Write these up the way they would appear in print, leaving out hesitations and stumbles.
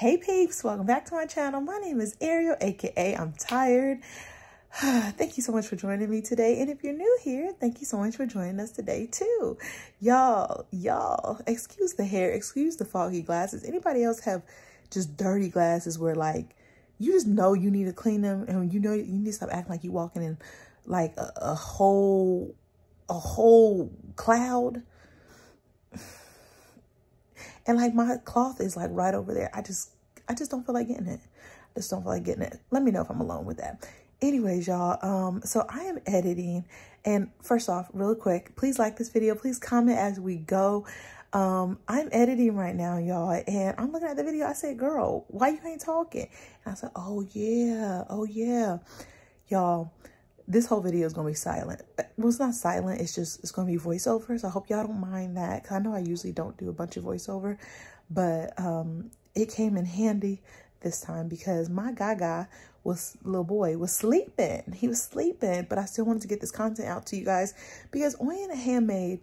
Hey peeps, welcome back to my channel. My name is Ariel, aka I'm tired. Thank you so much for joining me today. And if you're new here, thank you so much for joining us today too. Y'all, excuse the hair, excuse the foggy glasses. Anybody else have just dirty glasses where like, you just know you need to clean them and you know you need to stop acting like you're walking in like a whole cloud? And like my cloth is like right over there. I just don't feel like getting it. I just don't feel like getting it. Let me know if I'm alone with that. Anyways, y'all, so I am editing, and first off, really quick, please like this video. Please comment as we go. I'm editing right now, y'all, and I'm looking at the video. I said, girl, why you ain't talking? And I said, oh yeah. Y'all, this whole video is going to be silent. Well, it's not silent. It's going to be voiceover. So I hope y'all don't mind that. Cause I know I usually don't do a bunch of voiceover, but it came in handy this time because my little boy was sleeping. He was sleeping, but I still wanted to get this content out to you guys because Oyin Handmade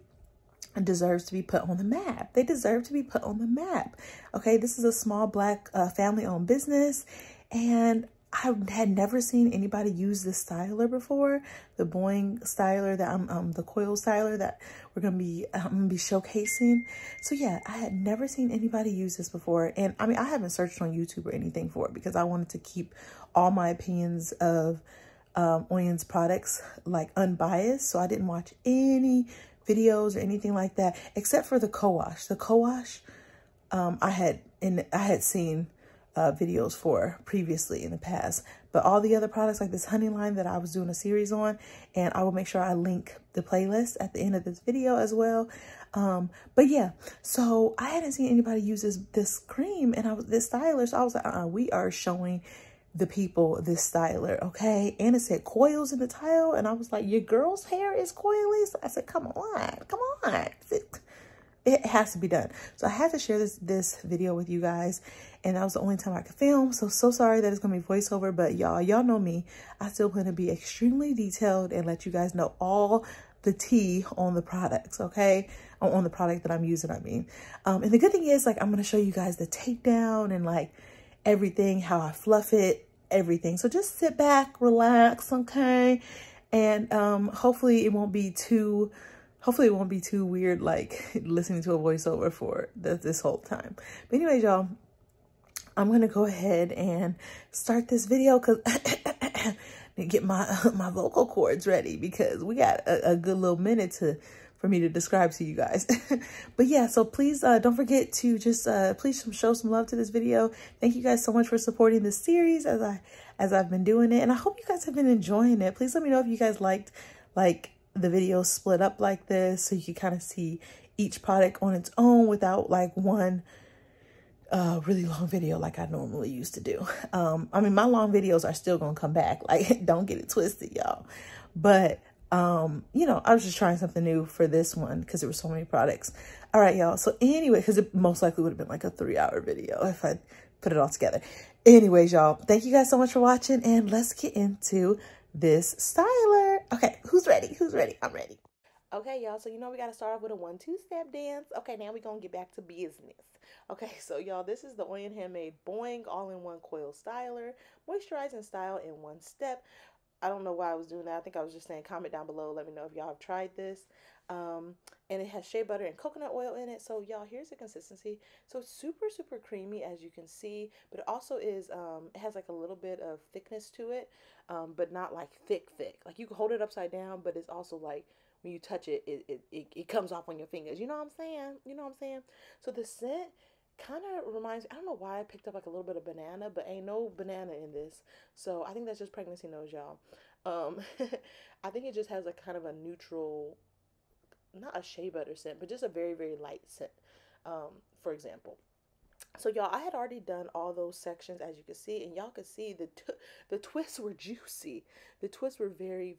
deserves to be put on the map. They deserve to be put on the map. Okay, this is a small Black family-owned business, and I had never seen anybody use this styler before, the BOING styler that the COIL styler that I'm gonna be showcasing. So yeah, I had never seen anybody use this before, and I mean I haven't searched on YouTube or anything for it because I wanted to keep all my opinions of Oyin's products like unbiased. So I didn't watch any videos or anything like that except for the co-wash. The co-wash I had seen videos for previously in the past, but all the other products like this honey line that I was doing a series on, and I will make sure I link the playlist at the end of this video as well. But yeah, so I hadn't seen anybody use this cream and this styler, so I was like, we are showing the people this styler, okay? And it said coils in the title, and I was like, your girl's hair is coily? So I said, come on. It has to be done. So I had to share this video with you guys, and that was the only time I could film. So sorry that it's gonna be voiceover, but y'all know me. I still plan to be extremely detailed and let you guys know all the tea on the products, okay? On the product that I'm using, I mean. And the good thing is, like, I'm gonna show you guys the takedown and like everything, how I fluff it, everything. So just sit back, relax, okay? And hopefully it won't be too weird, like listening to a voiceover for this whole time. But anyways, y'all, I'm going to go ahead and start this video because to get my vocal cords ready because we got a good little minute for me to describe to you guys. But yeah, so please don't forget to just please show some love to this video. Thank you guys so much for supporting this series as I've been doing it, and I hope you guys have been enjoying it. Please let me know if you guys liked like the video split up like this, so you can kind of see each product on its own without like one really long video like I normally used to do. I mean, my long videos are still gonna come back, like don't get it twisted, y'all. But you know, I was just trying something new for this one because there were so many products. All right, y'all. So anyway, because it most likely would have been like a 3-hour video if I put it all together. Anyways, y'all, thank you guys so much for watching, and let's get into this styler. Okay, who's ready? I'm ready. Okay, y'all, so you know we got to start off with a 1-2-step dance. Okay, now we're going to get back to business. Okay, so y'all, this is the Oyin Handmade BOING all-in-one coil styler. Moisturize and style in one step. I don't know why I was doing that. I think I was just saying comment down below. Let me know if y'all have tried this. And it has shea butter and coconut oil in it. So y'all, here's the consistency. So it's super creamy, as you can see, but it also is, it has like a little bit of thickness to it, but not like thick. Like you can hold it upside down, but it's also like when you touch it, it comes off on your fingers. You know what I'm saying? So the scent kind of reminds me, I don't know why I picked up like a little bit of banana, but ain't no banana in this. So I think that's just pregnancy nose, y'all. I think it just has a kind of a neutral, not a shea butter scent, but just a very light scent, for example. So y'all, I had already done all those sections, as you can see, and y'all could see the twists were juicy. The twists were very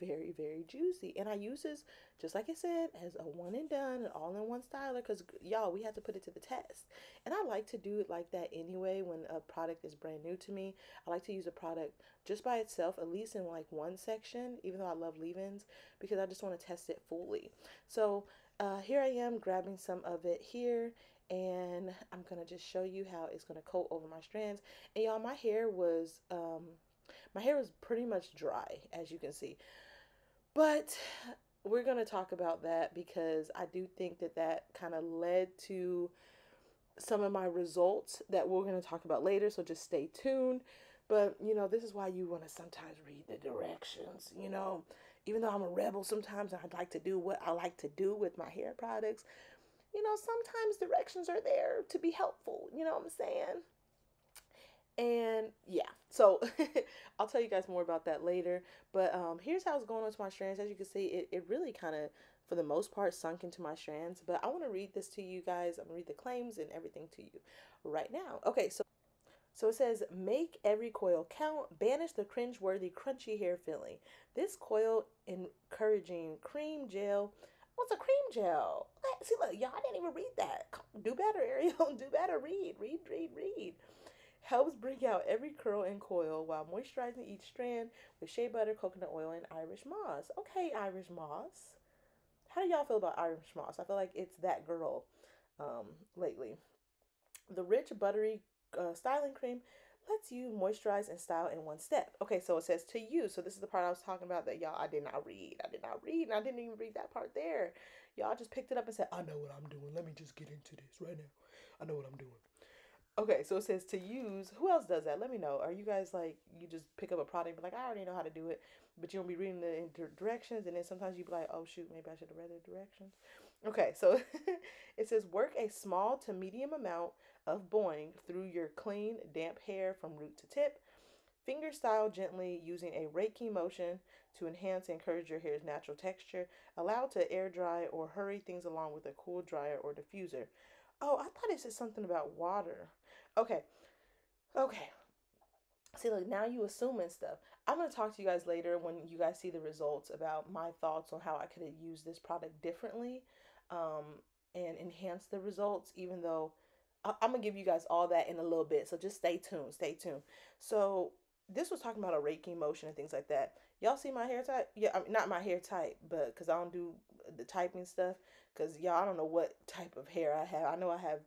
juicy, and I use this, just like I said, as a one and done, an all-in-one styler, because y'all, we had to put it to the test. And I like to do it like that anyway when a product is brand new to me. I like to use a product just by itself, at least in like one section, even though I love leave-ins, because I just want to test it fully. So here I am grabbing some of it here. and I'm gonna just show you how it's gonna coat over my strands. And y'all, my hair was pretty much dry, as you can see, but we're gonna talk about that because I do think that that kind of led to some of my results that we're going to talk about later, so just stay tuned. But you know, this is why you want to sometimes read the directions. You know, even though I'm a rebel sometimes and I'd like to do what I like to do with my hair products, you know, sometimes directions are there to be helpful. You know what I'm saying? And yeah, so I'll tell you guys more about that later. But here's how it's going on to my strands. As you can see, it really kind of, for the most part, sunk into my strands. But I want to read this to you guys. I'm going to read the claims and everything to you right now. Okay, so it says, make every coil count, banish the cringeworthy crunchy hair filling. This coil encouraging cream gel. What's a cream gel? See, look, y'all, I didn't even read that. Do better, Ariel. Do better. Read. Helps bring out every curl and coil while moisturizing each strand with shea butter, coconut oil, and Irish moss. Okay, Irish moss. How do y'all feel about Irish moss? I feel like it's that girl lately. The rich, buttery styling cream lets you moisturize and style in one step. Okay, so it says to use. So this is the part I was talking about that y'all, I did not read. I did not read, and I didn't even read that part there. Y'all just picked it up and said, I know what I'm doing. Let me just get into this right now. I know what I'm doing. Okay, so it says to use. Who else does that? Let me know. Are you guys like, you just pick up a product and be like, I already know how to do it, but you don't be reading the directions, and then sometimes you be like, oh shoot, maybe I should have read the directions. Okay, so it says work a small to medium amount of BOING through your clean, damp hair from root to tip. Finger style gently using a raking motion to enhance and encourage your hair's natural texture. Allow to air dry or hurry things along with a cool dryer or diffuser. Oh, I thought it said something about water. Okay. Okay. See, look, now you assuming stuff. I'm going to talk to you guys later when you guys see the results about my thoughts on how I could have used this product differently and enhance the results, even though I'm going to give you guys all that in a little bit. So just stay tuned. Stay tuned. So this was talking about a raking motion and things like that. Y'all see my hair type? Yeah, I mean, not my hair type, but because I don't do the typing stuff. Because y'all, I don't know what type of hair I have. I know I have,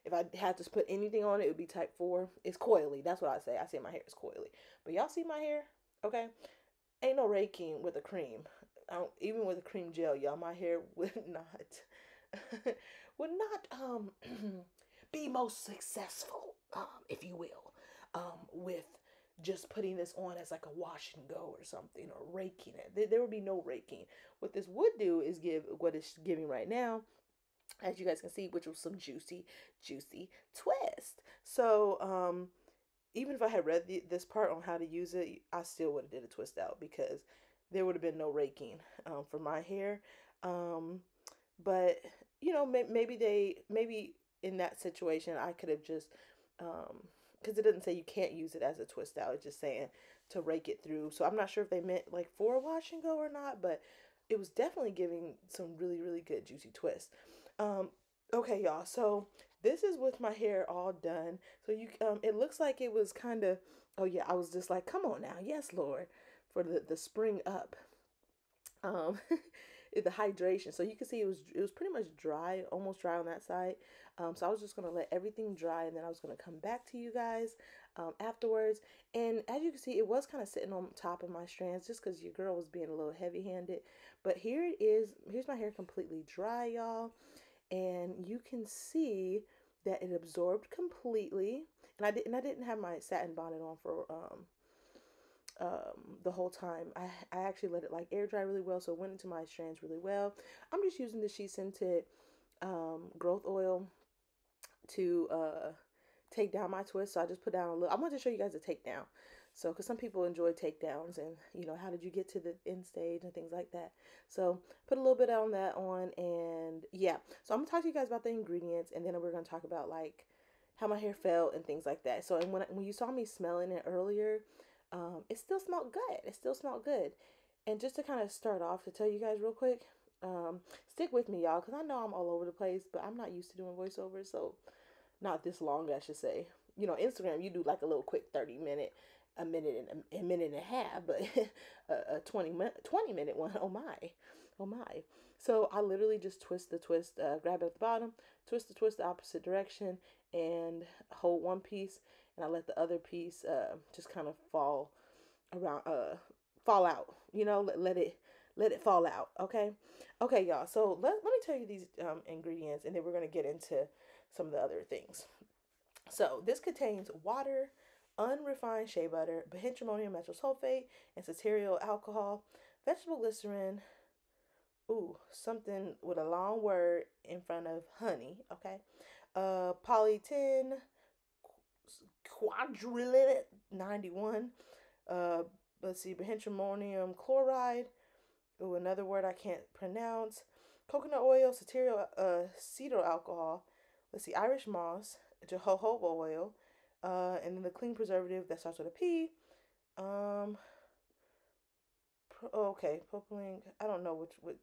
if I had to put anything on it, it would be type 4. It's coily. That's what I say. I say my hair is coily. But y'all see my hair? Okay. Ain't no raking with a cream. Even with a cream gel, y'all, my hair would not, would not, be most successful, if you will, with just putting this on as like a wash and go or something, or raking it. There would be no raking. What this would do is give what it's giving right now, as you guys can see, which was some juicy twist. So even if I had read this part on how to use it, I still would have did a twist out because there would have been no raking for my hair. But you know, maybe in that situation I could have just because it doesn't say you can't use it as a twist out. It's just saying to rake it through. So I'm not sure if they meant like for a wash and go or not, but it was definitely giving some really good juicy twist. Okay, y'all. So this is with my hair all done. So you it looks like it was kind of, oh yeah, I was just like, come on now. Yes, Lord, for the spring up. um the hydration, so you can see it was pretty much dry, almost dry on that side. So I was just gonna let everything dry, and then I was gonna come back to you guys afterwards. And as you can see, it was kind of sitting on top of my strands just because your girl was being a little heavy-handed. But here it is. Here's my hair completely dry, y'all, and you can see that it absorbed completely. And I didn't have my satin bonnet on for the whole time. I actually let it like air dry really well, so it went into my strands really well. I'm just using the She Scented growth oil to take down my twist. So I just put down a little. I wanted to show you guys a takedown, so because some people enjoy takedowns, and you know, how did you get to the end stage and things like that. So put a little bit on that on, and yeah, so I'm gonna talk to you guys about the ingredients, and then we're gonna talk about like how my hair felt and things like that. So, and when you saw me smelling it earlier, it still smelled good. It still smelled good. And just to kind of start off, to tell you guys real quick, stick with me, y'all, because I know I'm all over the place, but I'm not used to doing voiceovers, so not this long, I should say. You know, Instagram, you do like a little quick 30-minute, a minute and a half, but a 20-minute one, oh my, oh my. So I literally just twist the twist, grab it at the bottom, twist the twist the opposite direction, and hold one piece, and I let the other piece just kind of fall around, fall out. You know, let it fall out. Okay, okay, y'all. So let me tell you these ingredients, and then we're gonna get into some of the other things. So this contains water, unrefined shea butter, bihydramonium methyl sulfate, and Scenariel alcohol, vegetable glycerin. Ooh, something with a long word in front of honey. Okay, polytin quadrillet 91. Uh, let's see, bihydramonium chloride. Ooh, another word I can't pronounce. Coconut oil, Scenariel, cetyl alcohol. Let's see, Irish moss, jojoba oil, and then the clean preservative that starts with a P. Um, okay, propylene. I don't know which.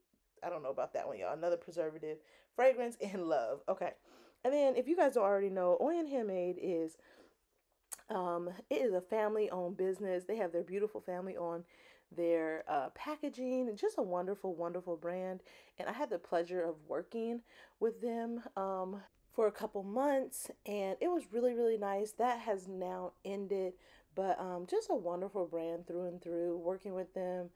I don't know about that one, y'all. Another preservative, fragrance, and love. Okay, and then if you guys don't already know, Oyin Handmade is it is a family-owned business. They have their beautiful family on their packaging. Just a wonderful, wonderful brand. And I had the pleasure of working with them for a couple months, and it was really, really nice. That has now ended, but just a wonderful brand through and through. Working with them,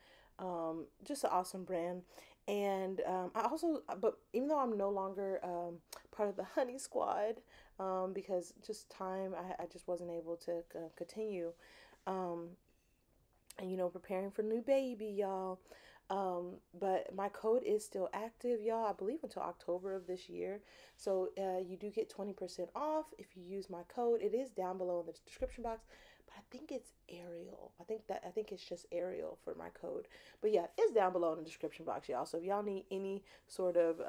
just an awesome brand. And I also, but even though I'm no longer part of the Honey Squad, because just time, I just wasn't able to continue. And you know, preparing for new baby, y'all. But my code is still active, y'all, I believe until October of this year. So you do get 20% off if you use my code. It is down below in the description box, but I think it's Ariel. I think it's just Ariel for my code. But yeah, it's down below in the description box, y'all. So if y'all need any sort of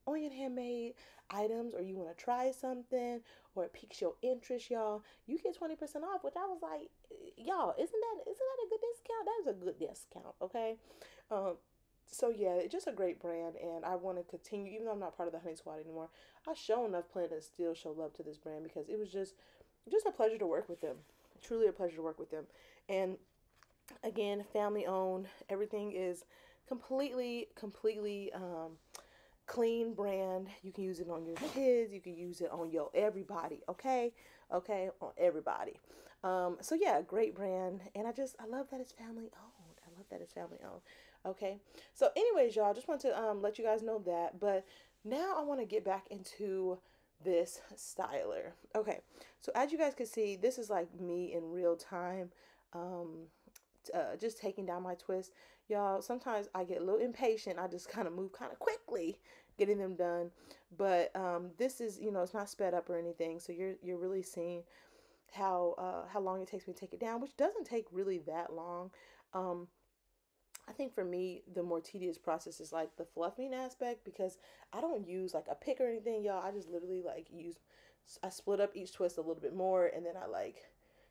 Oyin Handmade items, or you want to try something, or it piques your interest, y'all, you get 20% off, which I was like, y'all, isn't that a good discount? That is a good discount. Okay. So yeah, it's just a great brand, and I want to continue. Even though I'm not part of the Honey Squad anymore, I sure enough plan to still show love to this brand, because it was just a pleasure to work with them. Truly a pleasure to work with them. And again, family owned. Everything is completely clean brand. You can use it on your kids, you can use it on your everybody. Okay, on everybody. So yeah, great brand, and I love that it's family owned. I love that it's family owned. Okay, so anyways, y'all, just want to let you guys know that. But now I want to get back into this styler. Okay, so as you guys can see, this is like me in real time. Just taking down my twist, y'all. Sometimes I get a little impatient. I just kind of move kind of quickly getting them done, but this is, you know, it's not sped up or anything, so you're really seeing how long it takes me to take it down, which doesn't take really that long. I think for me, the more tedious process is like the fluffing aspect, because I don't use like a pick or anything, y'all. I just literally like I split up each twist a little bit more, and then I like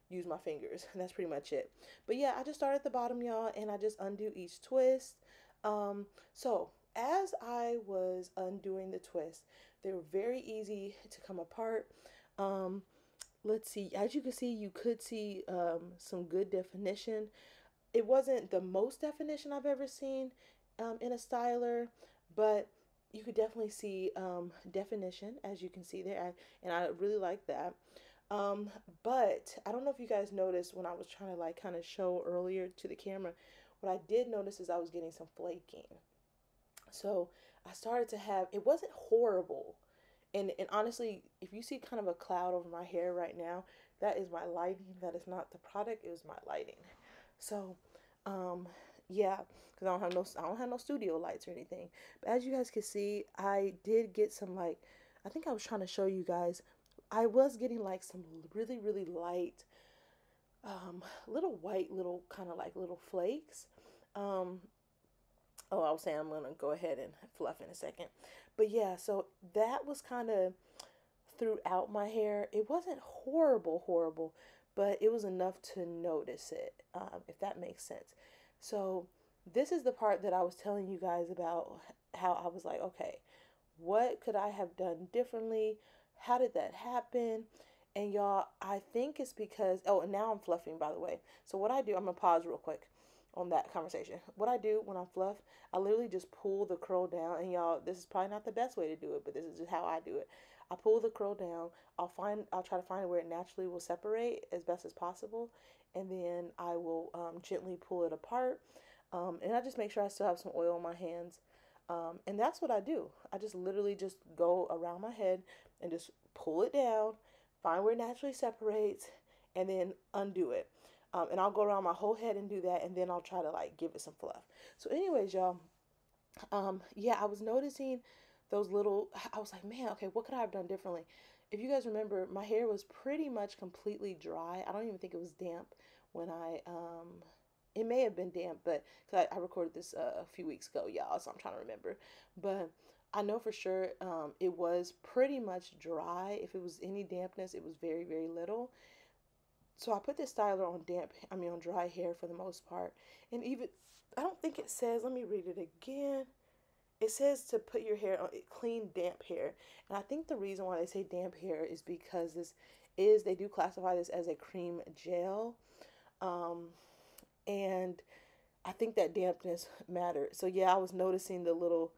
use my fingers, and that's pretty much it. But yeah, I just start at the bottom, y'all, and I just undo each twist. So as I was undoing the twist, they were very easy to come apart. Let's see, as you can see, you could see some good definition. It wasn't the most definition I've ever seen in a styler, but you could definitely see definition, as you can see there, and I really like that. But I don't know if you guys noticed when I was trying to like kind of show earlier to the camera, what I did notice is I was getting some flaking. So I started to have, it wasn't horrible. And honestly, if you see kind of a cloud over my hair right now, that is my lighting. That is not the product, it was my lighting. So, yeah, because I don't have no studio lights or anything. But as you guys can see, I did get some, like, I think I was trying to show you guys, I was getting like some really, really light, little white, little kind of like little flakes. Oh, I was saying I'm going to go ahead and fluff in a second. But yeah, so that was kind of throughout my hair. It wasn't horrible, but it was enough to notice it, if that makes sense. So this is the part that I was telling you guys about, how I was like, okay, what could I have done differently? How did that happen? And y'all, I think it's because, oh, and now I'm fluffing, by the way. So what I do, I'm going to pause real quick. on that conversation. What I do when I fluff, I literally just pull the curl down, and y'all, this is probably not the best way to do it, but this is just how I do it. I pull the curl down. I'll try to find where it naturally will separate as best as possible, and then I will gently pull it apart. And I just make sure I still have some oil on my hands. And that's what I do. I just literally just go around my head and just pull it down, find where it naturally separates, and then undo it. And I'll go around my whole head and do that, and then I'll try to like give it some fluff. So anyways, y'all, yeah, I was noticing those little, I was like, man, okay, what could I have done differently? If you guys remember, my hair was pretty much completely dry. I don't even think it was damp when it may have been damp, but cause I recorded this a few weeks ago, y'all, so I'm trying to remember. But I know for sure it was pretty much dry. If it was any dampness, it was very, very little. So I put this styler on on dry hair for the most part. And even, I don't think it says, let me read it again. It says to put your hair on clean, damp hair. And I think the reason why they say damp hair is because they do classify this as a cream gel. And I think that dampness mattered. So yeah, I was noticing the little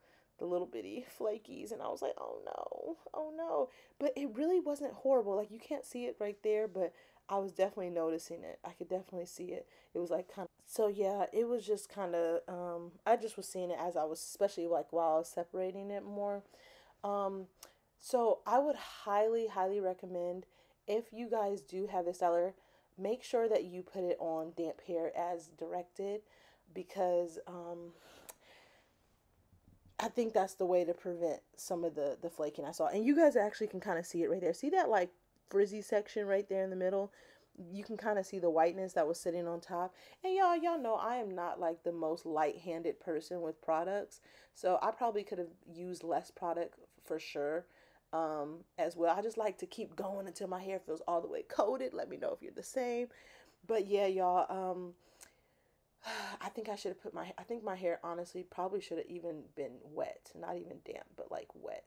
bitty flakies, and I was like, oh no, oh no. But it really wasn't horrible. Like, you can't see it right there, but I was definitely noticing it. I could definitely see it. It was like kind of, so yeah, it was just kind of, I just was seeing it as I was, especially like while I was separating it more. So I would highly, highly recommend, if you guys do have this styler, make sure that you put it on damp hair as directed, because I think that's the way to prevent some of the flaking I saw. And you guys actually can kind of see it right there. See that like frizzy section right there in the middle? You can kind of see the whiteness that was sitting on top. And y'all know I am not like the most light-handed person with products, so I probably could have used less product for sure. As well, I just like to keep going until my hair feels all the way coated. Let me know if you're the same. But yeah, y'all, I think I should have put I think my hair honestly probably should have even been wet, not even damp, but like wet,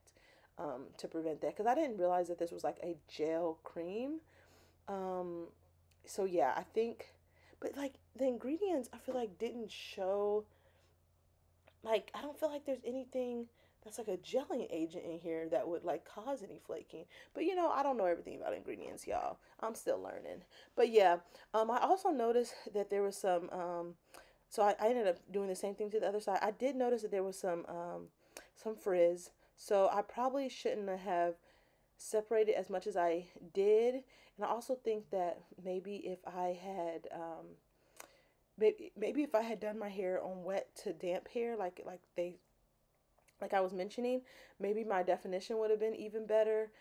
to prevent that, because I didn't realize that this was like a gel cream. So yeah, I think, but like the ingredients, I feel like didn't show, like, I don't feel like there's anything that's like a gelling agent in here that would like cause any flaking. But I don't know everything about ingredients, y'all. I'm still learning. But yeah, I also noticed that there was so I ended up doing the same thing to the other side. I did notice that there was some frizz. So I probably shouldn't have separated as much as I did. And I also think that maybe if I had maybe if I had done my hair on wet to damp hair, like I was mentioning, maybe my definition would have been even better.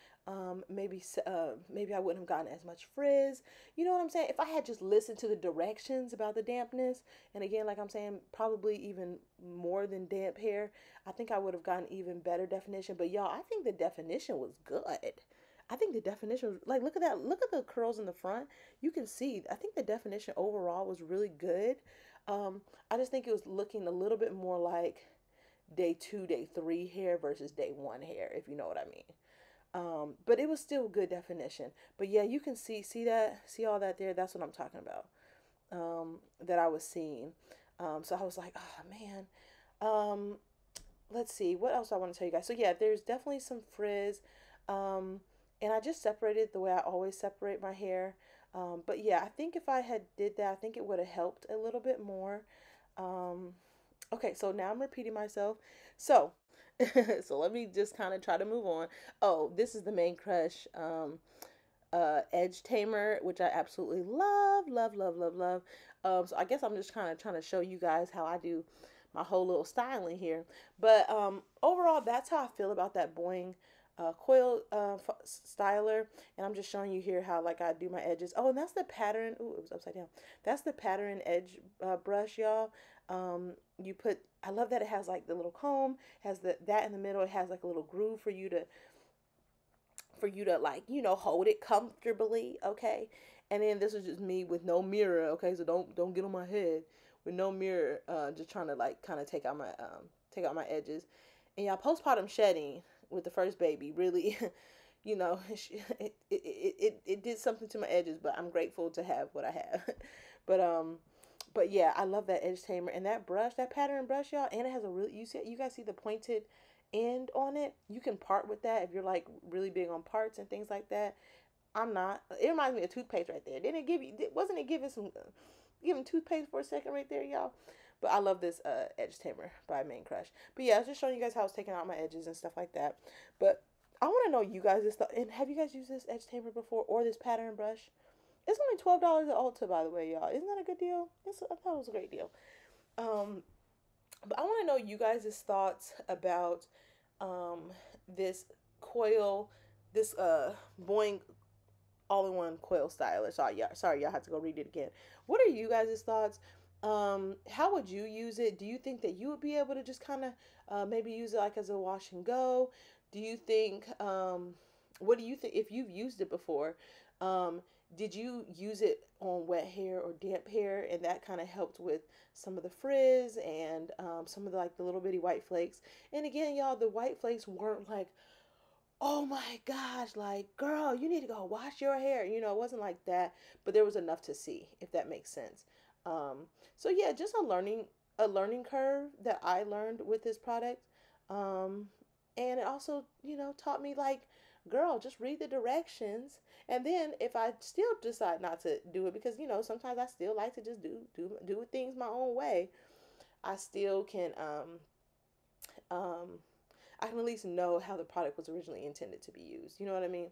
Maybe I wouldn't have gotten as much frizz. You know what I'm saying? If I had just listened to the directions about the dampness, and again, like I'm saying, probably even more than damp hair, I think I would have gotten even better definition. But y'all, I think the definition was good. I think the definition was, like, look at that. Look at the curls in the front. You can see, I think the definition overall was really good. I just think it was looking a little bit more like day 2, day 3 hair versus day 1 hair, if you know what I mean. But it was still good definition. But yeah, you can see all that there. That's what I'm talking about, that I was seeing. So I was like, oh man. Let's see, what else I want to tell you guys. So yeah, there's definitely some frizz. And I just separated the way I always separate my hair. But yeah, I think if I had did that, I think it would have helped a little bit more. Okay, so now I'm repeating myself. So, so let me just kind of try to move on. Oh, this is the Main Crush edge tamer, which I absolutely love, love, love, love, love. So I guess I'm just kind of trying to show you guys how I do my whole little styling here. But overall, that's how I feel about that BOING COIL styler, and I'm just showing you here how like I do my edges. Oh, and that's the pattern. Ooh, it was upside down. That's the pattern edge brush, y'all. I love that it has like the little comb, has that in the middle. It has like a little groove for you to like, hold it comfortably, okay? And then this is just me with no mirror, okay? So don't get on my head with no mirror, just trying to like kind of take out my edges. And y'all, postpartum shedding with the first baby really it did something to my edges, but I'm grateful to have what I have. But yeah, I love that edge tamer and that brush, that pattern brush, y'all. And it has a really, you guys see the pointed end on it. You can part with that if you're like really big on parts and things like that. I'm not. It reminds me of toothpaste right there. Didn't it give you? Wasn't it giving some, giving toothpaste for a second right there, y'all? But I love this edge tamer by Main Crush. But yeah, I was just showing you guys how I was taking out my edges and stuff like that. But I want to know you guys' thought. And have you guys used this edge tamer before or this pattern brush? It's only $12 at Ulta, by the way, y'all. Isn't that a good deal? I thought it was a great deal. But I want to know you guys' thoughts about this COIL, this BOING all-in-one COIL styler. Sorry, y'all had to go read it again. What are you guys' thoughts? How would you use it? Do you think that you would be able to just kind of maybe use it like as a wash and go? Do you think, what do you think, if you've used it before, did you use it on wet hair or damp hair and that kind of helped with some of the frizz and some of the like the little bitty white flakes? And again, y'all, the white flakes weren't like, oh my gosh, like, girl, you need to go wash your hair. You know, it wasn't like that, but there was enough to see, if that makes sense. So yeah, just a learning curve that I learned with this product. And it also, you know, taught me like, girl, just read the directions. And then if I still decide not to do it, because, you know, sometimes I still like to just do things my own way, I still can, I can at least know how the product was originally intended to be used. You know what I mean?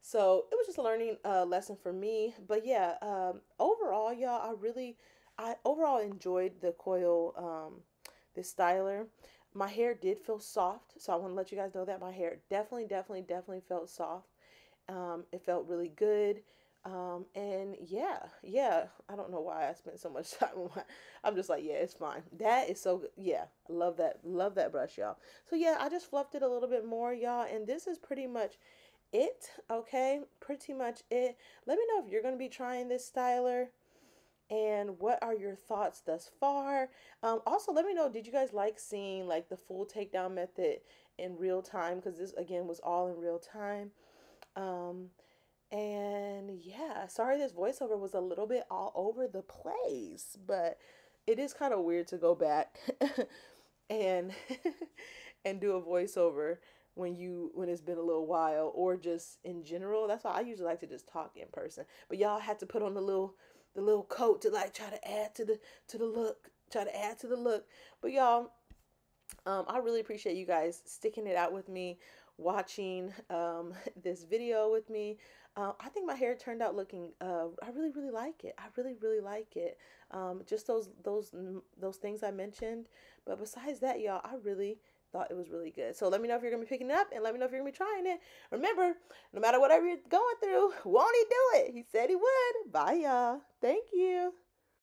So it was just a learning lesson for me. But yeah, overall, y'all, I overall enjoyed the COIL, this styler. My hair did feel soft, so I want to let you guys know that my hair definitely felt soft. It felt really good. And yeah, I don't know why I spent so much time on my, I'm just like, yeah, it's fine. That is so good. Yeah, I love that brush, y'all. So yeah, I just fluffed it a little bit more, y'all, and this is pretty much it, okay? Pretty much it. Let me know if you're going to be trying this styler. And what are your thoughts thus far? Also, let me know, did you guys like seeing like the full takedown method in real time? Because this, again, was all in real time. And yeah, sorry this voiceover was a little bit all over the place, but it is kind of weird to go back and and do a voiceover when it's been a little while, or just in general. That's why I usually like to just talk in person. But y'all had to put on the little coat to like try to add to the look. But y'all, I really appreciate you guys sticking it out with me, watching this video with me. I think my hair turned out looking, I really like it. I really like it. Just those things I mentioned. But besides that, y'all, I really thought it was really good. So let me know if you're going to be picking it up, and let me know if you're going to be trying it. Remember, no matter whatever you're going through, won't he do it? He said he would. Bye, y'all. Thank you.